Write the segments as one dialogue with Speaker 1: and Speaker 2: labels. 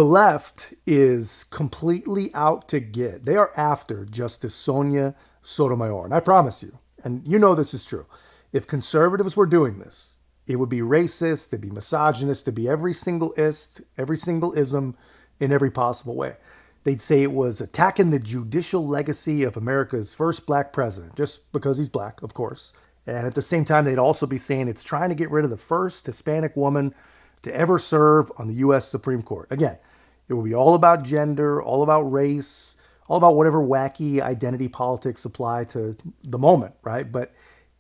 Speaker 1: The left is completely out to get. They are after Justice Sonia Sotomayor. And I promise you, and you know this is true, if conservatives were doing this, it would be racist, it'd be misogynist, it'd be every single ism in every possible way. They'd say it was attacking the judicial legacy of America's first black president, just because he's black, of course. And at the same time, they'd also be saying it's trying to get rid of the first Hispanic woman to ever serve on the U.S. Supreme Court. Again, it will be all about gender, all about race, all about whatever wacky identity politics apply to the moment, right? But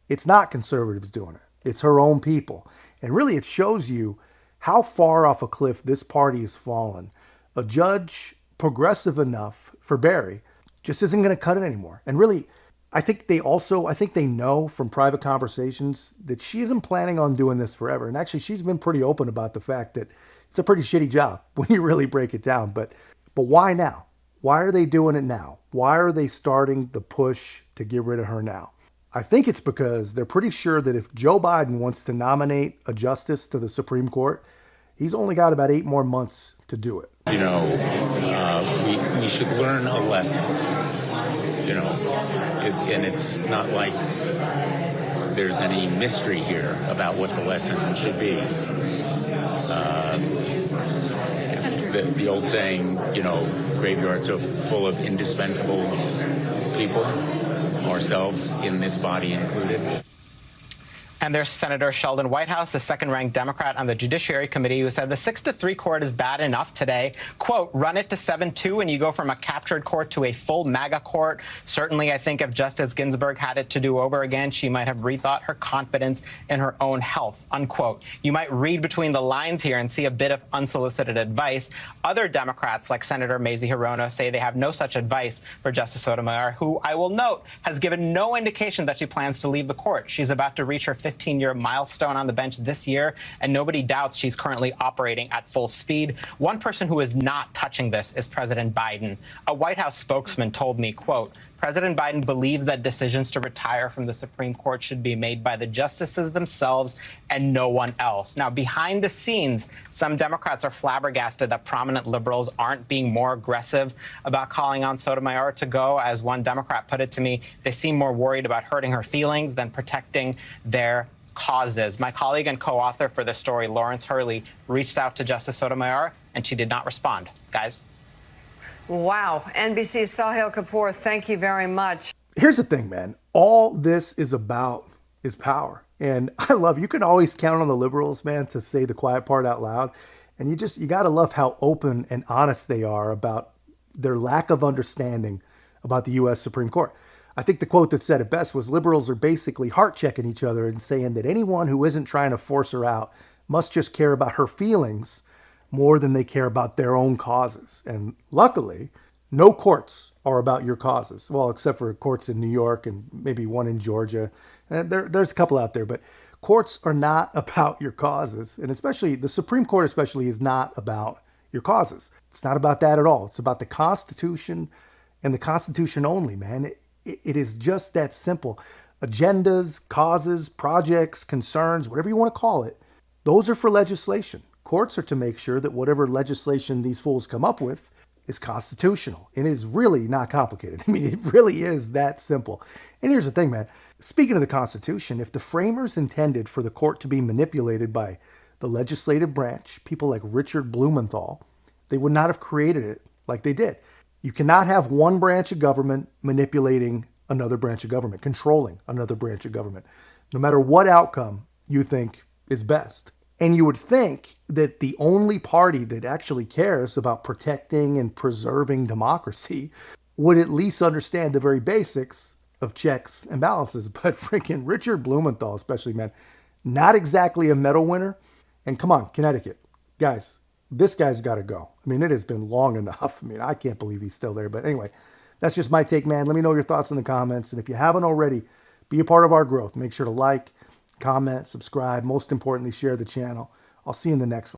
Speaker 1: it's not conservatives doing it. It's her own people. And really, it shows you how far off a cliff this party has fallen. A judge progressive enough for Barry just isn't going to cut it anymore. And really, I think they know from private conversations that she isn't planning on doing this forever. And actually, she's been pretty open about the fact that it's a pretty shitty job when you really break it down. But why now? Why are they doing it now? Why are they starting the push to get rid of her now? I think it's because they're pretty sure that if Joe Biden wants to nominate a justice to the Supreme Court, he's only got about 8 more months to do it.
Speaker 2: We should learn a lesson, and it's not like there's any mystery here about what the lesson should be. The old saying, graveyards are full of indispensable people, ourselves in this body included.
Speaker 3: And there's Senator Sheldon Whitehouse, the second-ranked Democrat on the Judiciary Committee, who said the 6-3 court is bad enough today. Quote, run it to 7-2 and you go from a captured court to a full MAGA court. Certainly, I think if Justice Ginsburg had it to do over again, she might have rethought her confidence in her own health, unquote. You might read between the lines here and see a bit of unsolicited advice. Other Democrats, like Senator Mazie Hirono, say they have no such advice for Justice Sotomayor, who, I will note, has given no indication that she plans to leave the court. She's about to reach her 15-year milestone on the bench this year, and nobody doubts she's currently operating at full speed. One person who is not touching this is President Biden. A White House spokesman told me, quote, President Biden believes that decisions to retire from the Supreme Court should be made by the justices themselves and no one else. Now, behind the scenes, some Democrats are flabbergasted that prominent liberals aren't being more aggressive about calling on Sotomayor to go. As one Democrat put it to me, they seem more worried about hurting her feelings than protecting their causes. My colleague and co-author for this story, Lawrence Hurley, reached out to Justice Sotomayor, and she did not respond. Guys?
Speaker 4: Wow. NBC's Sahil Kapoor, thank you very much.
Speaker 1: Here's the thing, man. All this is about is power. And you can always count on the liberals, man, to say the quiet part out loud. And you got to love how open and honest they are about their lack of understanding about the U.S. Supreme Court. I think the quote that said it best was liberals are basically heart-checking each other and saying that anyone who isn't trying to force her out must just care about her feelings more than they care about their own causes. And luckily, no courts are about your causes. Well, except for courts in New York and maybe one in Georgia. There's a couple out there, but courts are not about your causes. And especially the Supreme Court especially is not about your causes. It's not about that at all. It's about the Constitution and the Constitution only, man. It is just that simple. Agendas, causes, projects, concerns, whatever you want to call it, those are for legislation. Courts are to make sure that whatever legislation these fools come up with is constitutional. And it is really not complicated. I mean, it really is that simple. And here's the thing, man. Speaking of the Constitution, if the framers intended for the court to be manipulated by the legislative branch, people like Richard Blumenthal, they would not have created it like they did. You cannot have one branch of government manipulating another branch of government, controlling another branch of government, no matter what outcome you think is best. And you would think that the only party that actually cares about protecting and preserving democracy would at least understand the very basics of checks and balances. But freaking Richard Blumenthal, especially, man, not exactly a medal winner. And come on, Connecticut, guys, this guy's got to go. I mean, it has been long enough. I mean, I can't believe he's still there. But anyway, that's just my take, man. Let me know your thoughts in the comments. And if you haven't already, be a part of our growth. Make sure to like, comment, subscribe. Most importantly, share the channel. I'll see you in the next one.